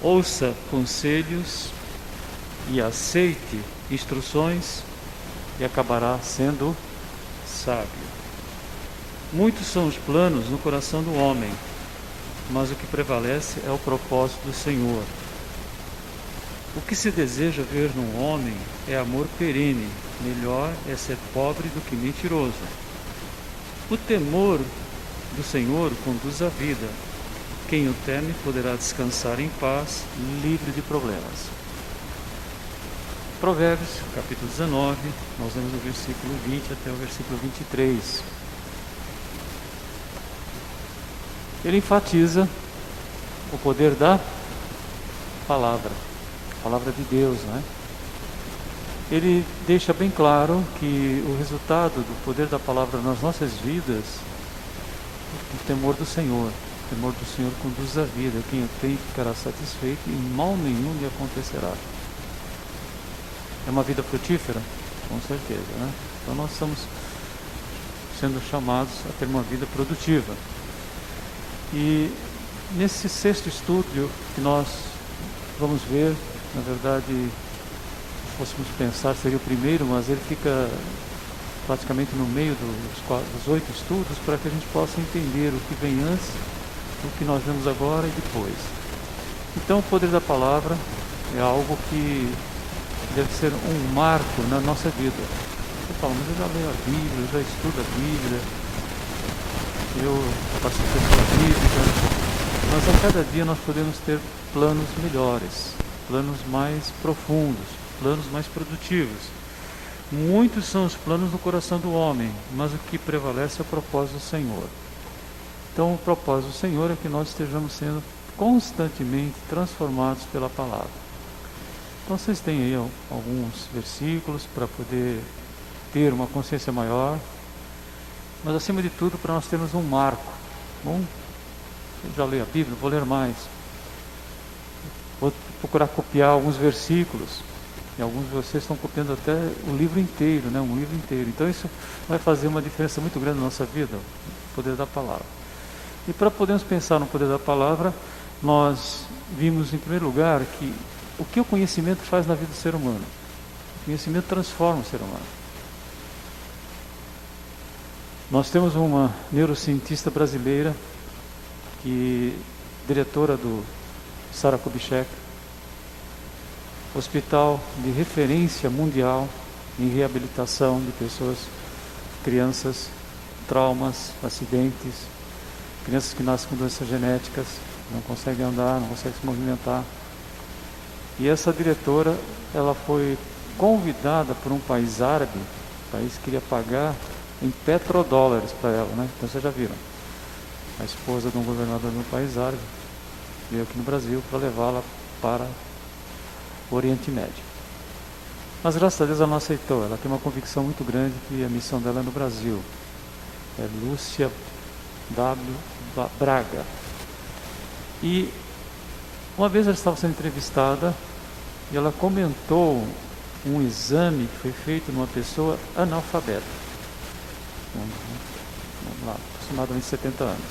Ouça conselhos e aceite instruções e acabará sendo sábio. Muitos são os planos no coração do homem, mas o que prevalece é o propósito do Senhor. O que se deseja ver num homem é amor perene, melhor é ser pobre do que mentiroso. O temor do Senhor conduz à vida. Quem o teme poderá descansar em paz, livre de problemas. Provérbios, capítulo 19, nós vemos o versículo 20 até o versículo 23. Ele enfatiza o poder da palavra, a palavra de Deus, né? Ele deixa bem claro que o resultado do poder da palavra nas nossas vidas é o temor do Senhor. O temor do Senhor conduz a vida. Quem o tem ficará satisfeito e mal nenhum lhe acontecerá. É uma vida frutífera? Com certeza, né? Então nós estamos sendo chamados a ter uma vida produtiva. E nesse sexto estudo que nós vamos ver, na verdade, se fôssemos pensar, seria o primeiro, mas ele fica praticamente no meio dos 8 estudos, para que a gente possa entender o que vem antes, o que nós vemos agora e depois. Então o poder da palavra é algo que deve ser um marco na nossa vida. Você fala, mas eu já leio a Bíblia, eu já estudo a Bíblia, eu participei da Bíblia, mas a cada dia nós podemos ter planos melhores, planos mais profundos, planos mais produtivos. Muitos são os planos no coração do homem, mas o que prevalece é o propósito do Senhor. Então o propósito do Senhor é que nós estejamos sendo constantemente transformados pela palavra. Então vocês têm aí alguns versículos para poder ter uma consciência maior, mas acima de tudo para nós termos um marco. Bom, eu já leio a Bíblia, vou ler mais. Vou procurar copiar alguns versículos, e alguns de vocês estão copiando até o livro inteiro, né? Um livro inteiro. Então isso vai fazer uma diferença muito grande na nossa vida, o poder da palavra. E para podermos pensar no poder da palavra, nós vimos em primeiro lugar que o que o conhecimento faz na vida do ser humano. O conhecimento transforma o ser humano. Nós temos uma neurocientista brasileira, diretora do Sara Kubitschek, hospital de referência mundial em reabilitação de pessoas, crianças, traumas, acidentes, crianças que nascem com doenças genéticas, não conseguem andar, não conseguem se movimentar. E essa diretora, ela foi convidada por um país árabe, o país queria pagar em petrodólares para ela, né? Então vocês já viram. A esposa de um governador de um país árabe veio aqui no Brasil para levá-la para o Oriente Médio. Mas graças a Deus ela não aceitou, ela tem uma convicção muito grande que a missão dela é no Brasil. É Lúcia W. Braga. E uma vez ela estava sendo entrevistada e ela comentou um exame que foi feito numa pessoa analfabeta, vamos lá, aproximadamente 70 anos.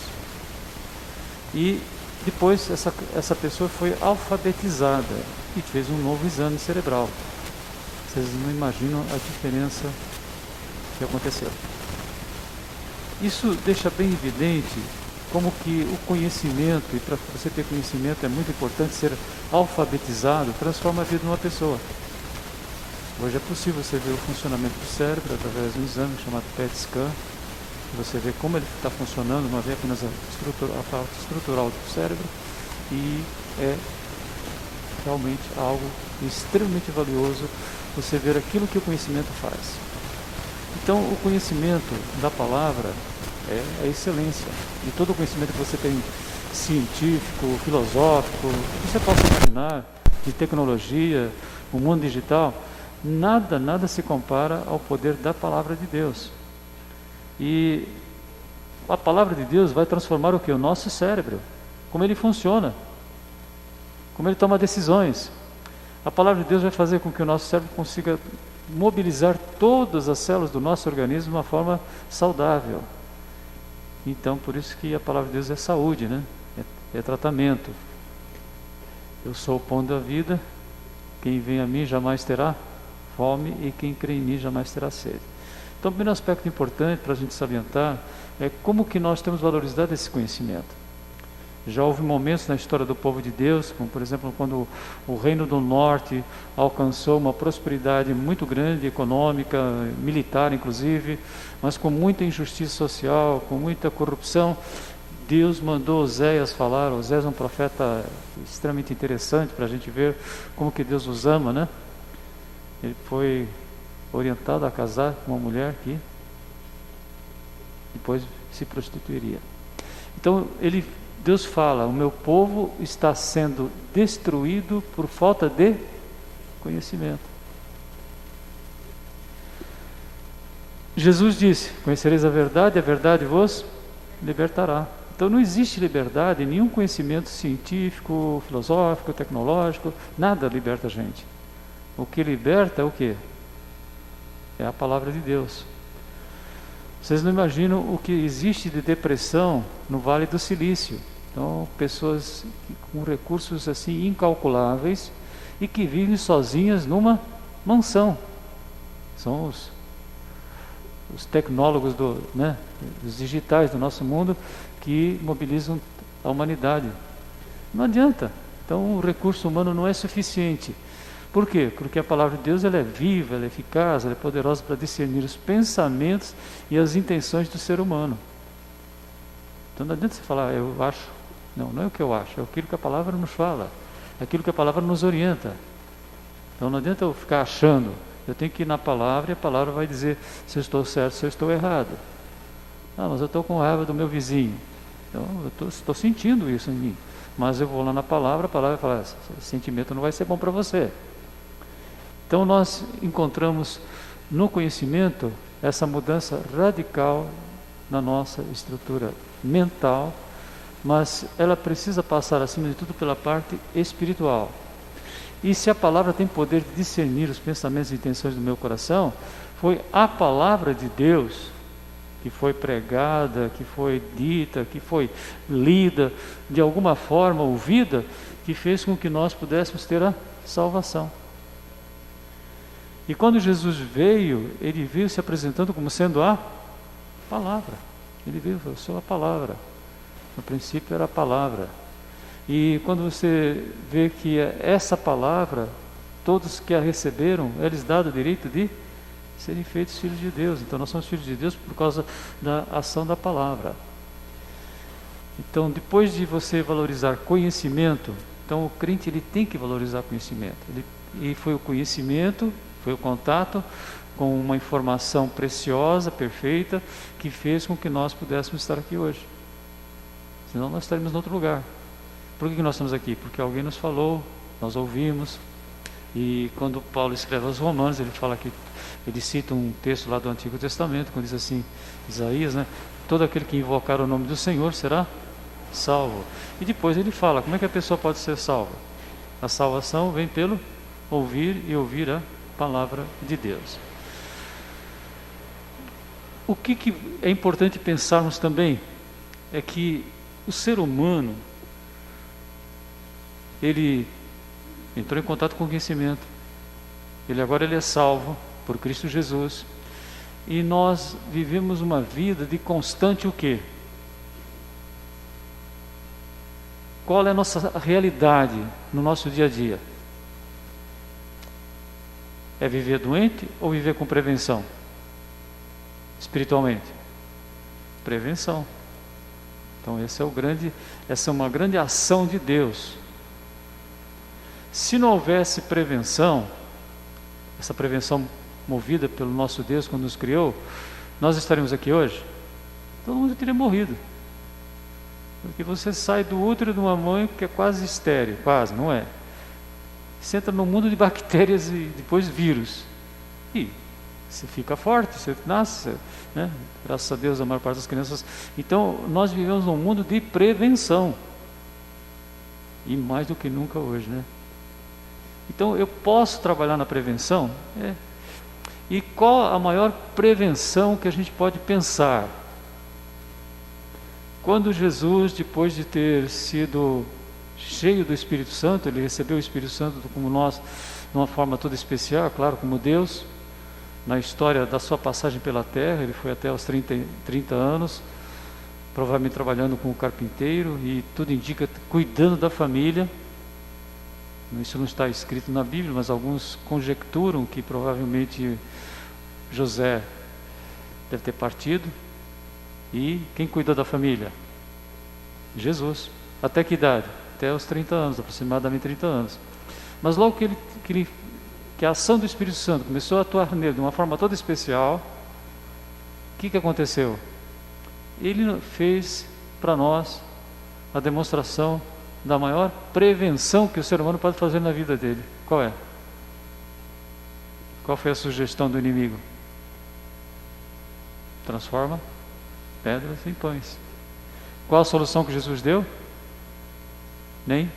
E depois essa pessoa foi alfabetizada e fez um novo exame cerebral. Vocês não imaginam a diferença que aconteceu. Isso deixa bem evidente como que o conhecimento, e para você ter conhecimento é muito importante ser alfabetizado, transforma a vida de uma pessoa. Hoje é possível você ver o funcionamento do cérebro através de um exame chamado PET scan. Você vê como ele está funcionando, não vê apenas a parte estrutural do cérebro, e é realmente algo extremamente valioso você ver aquilo que o conhecimento faz. Então o conhecimento da palavra é a excelência. E todo o conhecimento que você tem, científico, filosófico, que você possa imaginar, de tecnologia, o mundo digital, nada se compara ao poder da palavra de Deus. E a palavra de Deus vai transformar o que? O nosso cérebro, como ele funciona, como ele toma decisões. A palavra de Deus vai fazer com que o nosso cérebro consiga mobilizar todas as células do nosso organismo de uma forma saudável. Então, por isso que a palavra de Deus é saúde, né? É tratamento. Eu sou o pão da vida, quem vem a mim jamais terá fome e quem crê em mim jamais terá sede. Então, o primeiro aspecto importante para a gente salientar é como que nós temos valorizado esse conhecimento. Já houve momentos na história do povo de Deus, como por exemplo quando o Reino do Norte alcançou uma prosperidade muito grande, econômica, militar inclusive, mas com muita injustiça social, com muita corrupção. Deus mandou Oséias falar. Oséias é um profeta extremamente interessante para a gente ver como que Deus os ama, né? Ele foi orientado a casar com uma mulher que depois se prostituiria. Então Deus fala: o meu povo está sendo destruído por falta de conhecimento. Jesus disse: conhecereis a verdade vos libertará. Então não existe liberdade, nenhum conhecimento científico, filosófico, tecnológico, nada liberta a gente. O que liberta é o quê? É a palavra de Deus. Vocês não imaginam o que existe de depressão no Vale do Silício. Então, pessoas com recursos assim incalculáveis e que vivem sozinhas numa mansão. São os tecnólogos os digitais do nosso mundo que mobilizam a humanidade. Não adianta. Então, o recurso humano não é suficiente. Por quê? Porque a palavra de Deus ela é viva, ela é eficaz, ela é poderosa para discernir os pensamentos e as intenções do ser humano. Então não adianta você falar, eu acho. Não é o que eu acho, é aquilo que a palavra nos fala, é aquilo que a palavra nos orienta. Então não adianta eu ficar achando, eu tenho que ir na palavra e a palavra vai dizer se eu estou certo, se eu estou errado. Mas eu estou com raiva do meu vizinho. Então eu estou sentindo isso em mim. Mas eu vou lá na palavra, a palavra fala, esse sentimento não vai ser bom para você. Então nós encontramos no conhecimento essa mudança radical na nossa estrutura mental, mas ela precisa passar acima de tudo pela parte espiritual. E se a palavra tem poder de discernir os pensamentos e intenções do meu coração, foi a palavra de Deus que foi pregada, que foi dita, que foi lida, de alguma forma ouvida, que fez com que nós pudéssemos ter a salvação. E quando Jesus veio, ele veio se apresentando como sendo a palavra. Ele veio, eu sou a palavra. No princípio era a palavra. E quando você vê que essa palavra, todos que a receberam, é-lhes dado o direito de serem feitos filhos de Deus. Então nós somos filhos de Deus por causa da ação da palavra. Então depois de você valorizar conhecimento, então o crente ele tem que valorizar conhecimento. E foi o conhecimento, foi o contato com uma informação preciosa, perfeita, que fez com que nós pudéssemos estar aqui hoje. Senão nós estaríamos em outro lugar. Por que nós estamos aqui? Porque alguém nos falou, nós ouvimos. E quando Paulo escreve aos Romanos, ele fala que ele cita um texto lá do Antigo Testamento, quando diz assim, Isaías, todo aquele que invocar o nome do Senhor será salvo. E depois ele fala, como é que a pessoa pode ser salva? A salvação vem pelo ouvir e ouvir a palavra de Deus. O que é importante pensarmos também é que o ser humano, ele entrou em contato com o conhecimento, agora ele é salvo por Cristo Jesus, e nós vivemos uma vida de constante o quê? Qual é a nossa realidade no nosso dia a dia? É viver doente ou viver com prevenção? Espiritualmente? Prevenção. Então essa é uma grande ação de Deus. Se não houvesse prevenção, essa prevenção movida pelo nosso Deus quando nos criou, nós estaríamos aqui hoje? Todo mundo teria morrido. Porque você sai do útero de uma mãe que é quase estéril, quase, não é? Você entra num mundo de bactérias e depois vírus. E você fica forte, você nasce, né? Graças a Deus a maior parte das crianças. Então nós vivemos num mundo de prevenção. E mais do que nunca hoje, né? Então eu posso trabalhar na prevenção? E qual a maior prevenção que a gente pode pensar? Quando Jesus, depois de ter sido cheio do Espírito Santo, ele recebeu o Espírito Santo como nós, de uma forma toda especial, claro, como Deus. Na história da sua passagem pela terra, ele foi até os 30 anos, provavelmente trabalhando como carpinteiro, e tudo indica cuidando da família. Isso não está escrito na Bíblia, mas alguns conjecturam que provavelmente José deve ter partido. E quem cuidou da família? Jesus. Até que idade? Até os 30 anos, aproximadamente 30 anos. Mas logo que a ação do Espírito Santo começou a atuar nele de uma forma toda especial, o que aconteceu? Ele fez para nós a demonstração da maior prevenção que o ser humano pode fazer na vida dele. Qual é? Qual foi a sugestão do inimigo? Transforma pedras em pães. Qual a solução que Jesus deu? Nem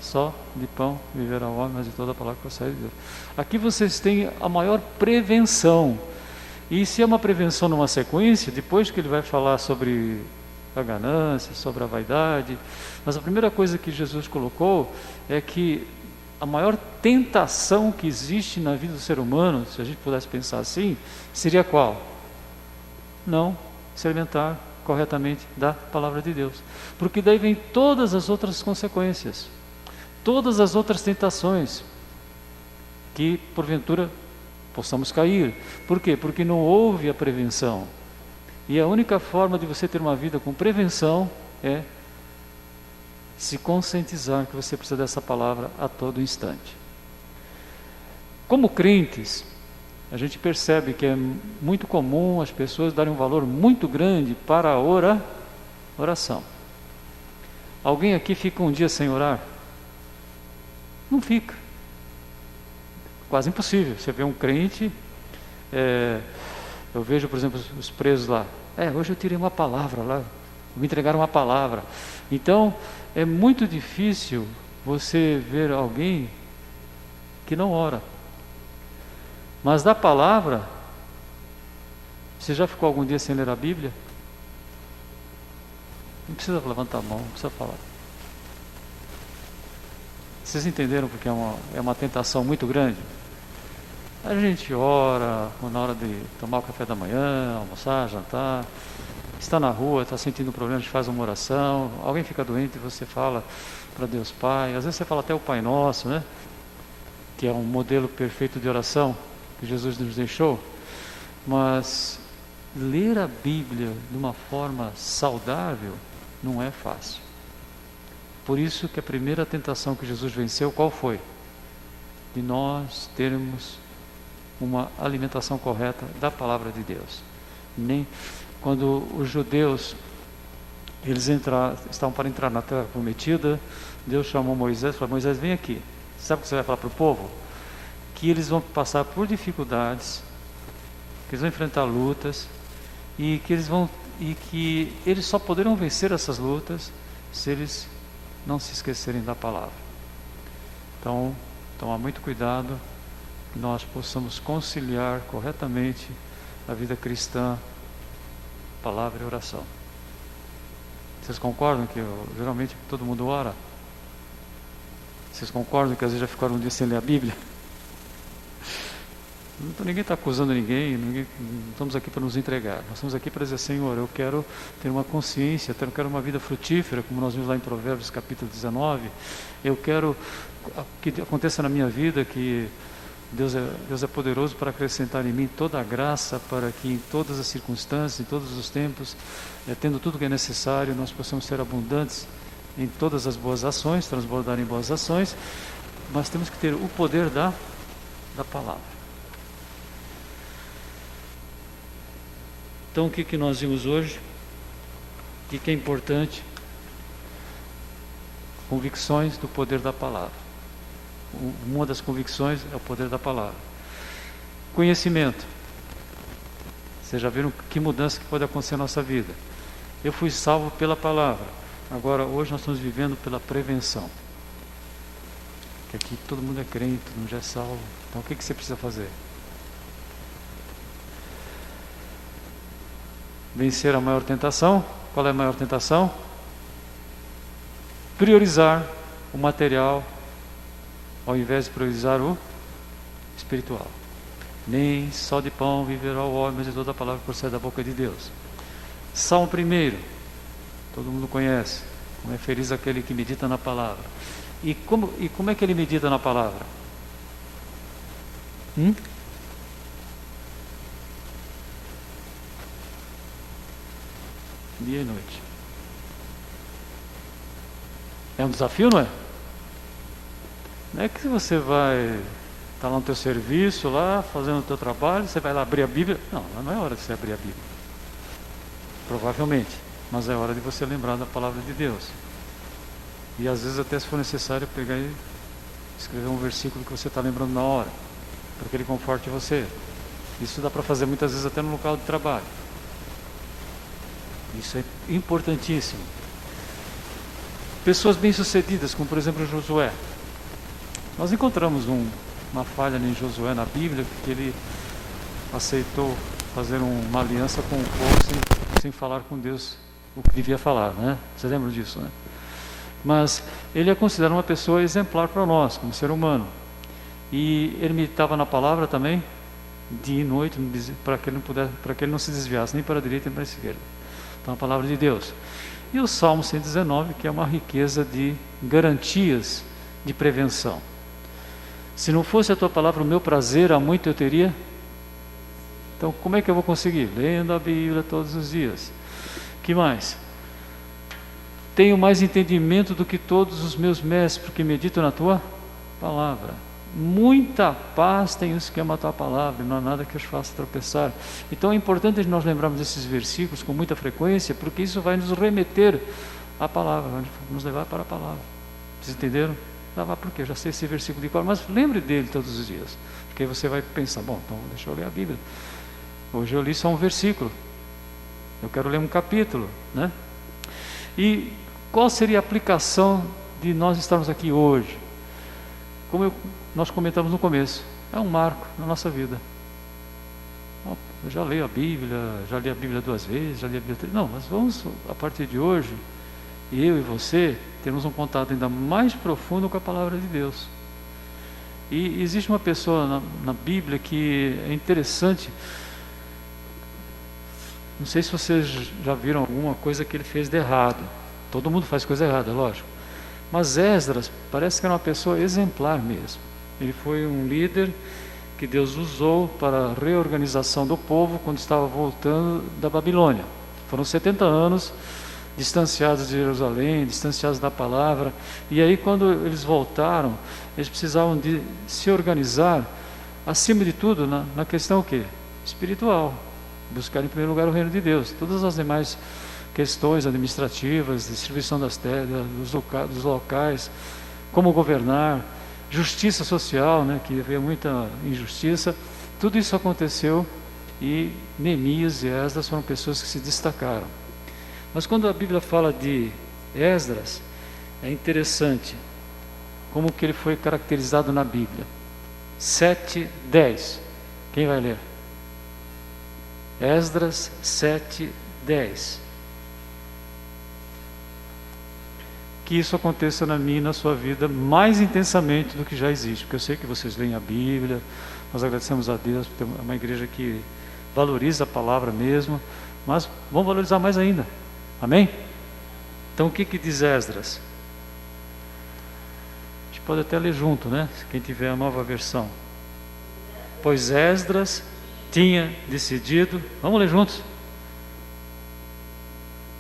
só de pão viverá o homem, mas de toda a palavra que sai de Deus. Aqui vocês têm a maior prevenção. E se é uma prevenção numa sequência, depois que ele vai falar sobre a ganância, sobre a vaidade, mas a primeira coisa que Jesus colocou é que a maior tentação que existe na vida do ser humano, se a gente pudesse pensar assim, seria qual? Não se alimentar corretamente da palavra de Deus, porque daí vem todas as outras consequências, todas as outras tentações que porventura possamos cair. Por quê? Porque não houve a prevenção. E a única forma de você ter uma vida com prevenção é se conscientizar que você precisa dessa palavra a todo instante. Como crentes, a gente percebe que é muito comum as pessoas darem um valor muito grande para a oração. Alguém aqui fica um dia sem orar? Não fica. Quase impossível. Você vê um crente, eu vejo, por exemplo, os presos lá. Hoje eu tirei uma palavra lá, me entregaram uma palavra. Então, é muito difícil você ver alguém que não ora. Mas da palavra, você já ficou algum dia sem ler a Bíblia? Não precisa levantar a mão, não precisa falar. Vocês entenderam porque é uma tentação muito grande? A gente ora na hora de tomar o café da manhã, almoçar, jantar, está na rua, está sentindo um problema, a gente faz uma oração, alguém fica doente e você fala para Deus Pai, às vezes você fala até o Pai Nosso, né? Que é um modelo perfeito de oração que Jesus nos deixou, mas ler a Bíblia de uma forma saudável não é fácil. Por isso que a primeira tentação que Jesus venceu, qual foi? De nós termos uma alimentação correta da palavra de Deus. Nem quando os judeus estavam para entrar na terra prometida, Deus chamou Moisés e falou: Moisés, vem aqui. Sabe o que você vai falar para o povo? Que eles vão passar por dificuldades, que eles vão enfrentar lutas e que eles só poderão vencer essas lutas se eles não se esquecerem da palavra. Então, tomar muito cuidado que nós possamos conciliar corretamente a vida cristã, palavra e oração. Vocês concordam que geralmente todo mundo ora? Vocês concordam que às vezes já ficaram um dia sem ler a Bíblia? Ninguém está acusando ninguém, não estamos aqui para nos entregar. Nós estamos aqui para dizer: Senhor, eu quero ter uma consciência, eu quero uma vida frutífera, como nós vimos lá em Provérbios capítulo 19. Eu quero que aconteça na minha vida que Deus é poderoso para acrescentar em mim toda a graça, para que em todas as circunstâncias, em todos os tempos, tendo tudo que é necessário, nós possamos ser abundantes em todas as boas ações, transbordar em boas ações, mas temos que ter o poder da palavra. Então, o que nós vimos hoje? O que é importante? Convicções do poder da palavra. Uma das convicções é o poder da palavra. Conhecimento. Vocês já viram que mudança que pode acontecer na nossa vida. Eu fui salvo pela palavra. Agora, hoje nós estamos vivendo pela prevenção. Que aqui todo mundo é crente, todo mundo já é salvo. Então, o que você precisa fazer? Vencer a maior tentação. Qual é a maior tentação? Priorizar o material ao invés de priorizar o espiritual. Nem só de pão viverá o homem, mas de toda a palavra que procede da boca de Deus. Salmo 1, todo mundo conhece. Como é feliz aquele que medita na palavra. E como é que ele medita na palavra? Dia e noite. É um desafio, não é? Não é que você vai estar lá no teu serviço, lá, fazendo o teu trabalho, você vai lá abrir a Bíblia. Não é hora de você abrir a Bíblia. Provavelmente. Mas é hora de você lembrar da palavra de Deus. E às vezes até se for necessário pegar e escrever um versículo que você está lembrando na hora, para que ele conforte você. Isso dá para fazer muitas vezes até no local de trabalho. Isso é importantíssimo. Pessoas bem-sucedidas, como por exemplo Josué. Nós encontramos uma falha em Josué na Bíblia, que ele aceitou fazer uma aliança com o povo sem falar com Deus o que devia falar, né? Você lembra disso, né? Mas ele é considerado uma pessoa exemplar para nós, como ser humano. E ele meditava na palavra também, dia e noite, para que ele não se desviasse nem para a direita nem para a esquerda. Então a palavra de Deus. E o Salmo 119, que é uma riqueza de garantias de prevenção. Se não fosse a tua palavra o meu prazer, há muito eu teria. Então como é que eu vou conseguir? Lendo a Bíblia todos os dias. Que mais? Tenho mais entendimento do que todos os meus mestres, porque medito na tua palavra. Muita paz tem os que amam a tua palavra, não há nada que os faça tropeçar. Então é importante nós lembrarmos desses versículos com muita frequência, porque isso vai nos remeter à palavra, vai nos levar para a palavra. Vocês entenderam? Porque eu já sei esse versículo de cor, mas lembre dele todos os dias, porque aí você vai pensar, bom, então deixa eu ler a Bíblia. Hoje eu li só um versículo, eu quero ler um capítulo, né? E qual seria a aplicação de nós estarmos aqui hoje? Como nós comentamos no começo, é um marco na nossa vida. Eu já leio a Bíblia, já li a Bíblia 2 vezes, já li a Bíblia 3. Não, mas vamos, a partir de hoje, eu e você, temos um contato ainda mais profundo com a palavra de Deus. E existe uma pessoa na Bíblia que é interessante. Não sei se vocês já viram alguma coisa que ele fez de errado. Todo mundo faz coisa errada, lógico. Mas Esdras parece que era uma pessoa exemplar mesmo. Ele foi um líder que Deus usou para a reorganização do povo quando estava voltando da Babilônia. Foram 70 anos distanciados de Jerusalém, distanciados da palavra. E aí quando eles voltaram, eles precisavam de se organizar, acima de tudo, na questão o quê? Espiritual. Buscar em primeiro lugar o reino de Deus. Todas as demais questões administrativas, distribuição das terras, dos locais, como governar, justiça social, né, que havia muita injustiça, tudo isso aconteceu e Neemias e Esdras foram pessoas que se destacaram. Mas quando a Bíblia fala de Esdras, é interessante como que ele foi caracterizado na Bíblia. 7:10. Quem vai ler? Esdras 7:10. Que isso aconteça na minha e na sua vida mais intensamente do que já existe, porque eu sei que vocês leem a Bíblia, nós agradecemos a Deus por ter uma igreja que valoriza a palavra mesmo, mas vamos valorizar mais ainda, amém? Então o que diz Esdras? A gente pode até ler junto, né? Quem tiver a nova versão. Pois Esdras tinha decidido, vamos ler juntos?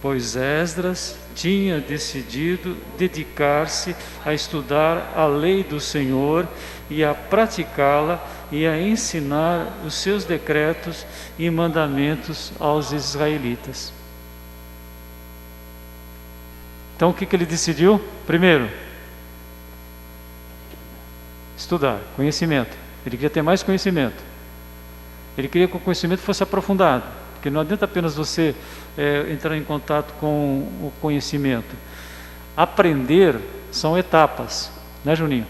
Pois Esdras tinha decidido dedicar-se a estudar a lei do Senhor e a praticá-la e a ensinar os seus decretos e mandamentos aos israelitas. Então o que ele decidiu? Primeiro, estudar, conhecimento. Ele queria ter mais conhecimento. Ele queria que o conhecimento fosse aprofundado, porque não adianta apenas você entrar em contato com o conhecimento. Aprender são etapas, né, Juninho?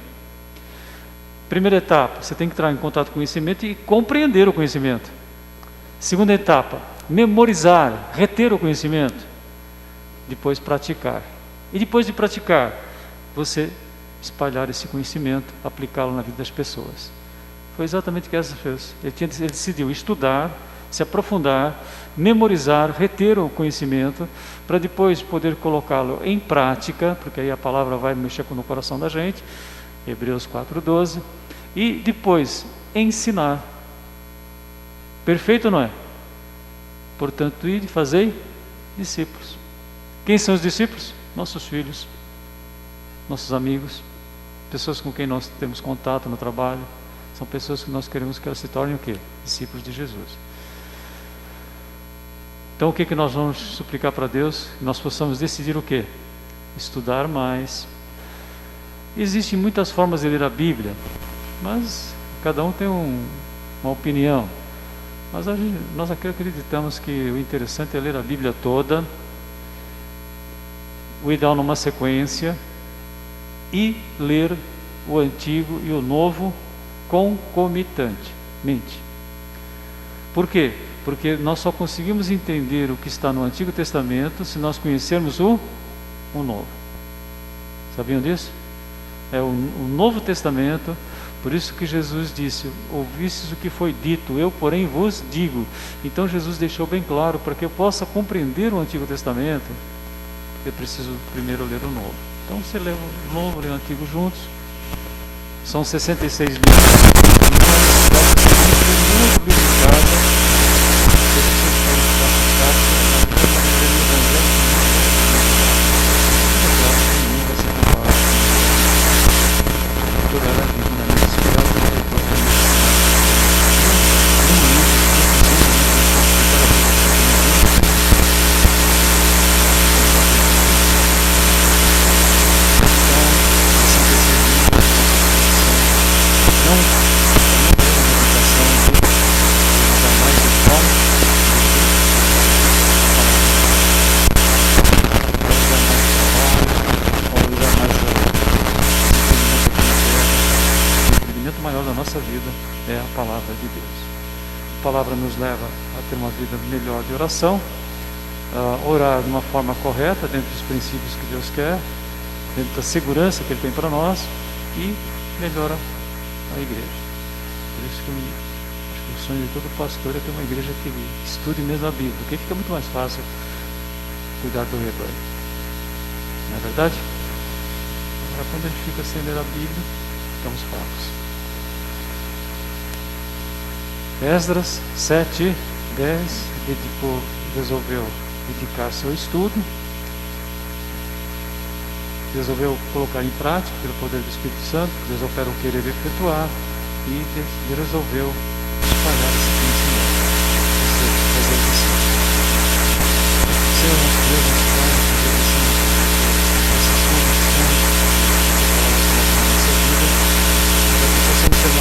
Primeira etapa, você tem que entrar em contato com o conhecimento e compreender o conhecimento. Segunda etapa, memorizar, reter o conhecimento. Depois praticar. E depois de praticar, você espalhar esse conhecimento, aplicá-lo na vida das pessoas. Foi exatamente o que Jesus fez. Ele decidiu estudar, se aprofundar, memorizar, reter o conhecimento, para depois poder colocá-lo em prática, porque aí a palavra vai mexer no coração da gente, Hebreus 4:12, e depois ensinar. Perfeito, não é? Portanto, ide e fazei discípulos. Quem são os discípulos? Nossos filhos, nossos amigos, pessoas com quem nós temos contato no trabalho. São pessoas que nós queremos que elas se tornem o quê? Discípulos de Jesus. Então o que nós vamos suplicar para Deus? Que nós possamos decidir o quê? Estudar mais. Existem muitas formas de ler a Bíblia, mas cada um tem uma opinião. Mas nós aqui acreditamos que o interessante é ler a Bíblia toda, o ideal numa sequência, e ler o Antigo e o Novo concomitantemente. Por quê? Porque nós só conseguimos entender o que está no Antigo Testamento se nós conhecermos o Novo. Sabiam disso? É o Novo Testamento. Por isso que Jesus disse: ouvistes o que foi dito, eu porém vos digo. Então Jesus deixou bem claro, para que eu possa compreender o Antigo Testamento, eu preciso primeiro ler o Novo. Então você lê o Novo e o Antigo juntos. São 66 livros. Muito limitado. É a palavra de Deus. A palavra nos leva a ter uma vida melhor de oração, a orar de uma forma correta, dentro dos princípios que Deus quer, dentro da segurança que Ele tem para nós, e melhora a igreja. Por isso que acho que o sonho de todo pastor é ter uma igreja que estude mesmo a Bíblia, porque fica muito mais fácil cuidar do rebanho. Não é verdade? Agora, quando a gente fica sem ler a Bíblia, ficamos fracos. Esdras 7:10 resolveu dedicar-se ao estudo, resolveu colocar em prática pelo poder do Espírito Santo, Deus opera o querer efetuar, e resolveu espalhar esse conhecimento. Fazer Senhor nosso Deus, nosso Pai, essas condições, nossa vida, para que possamos ser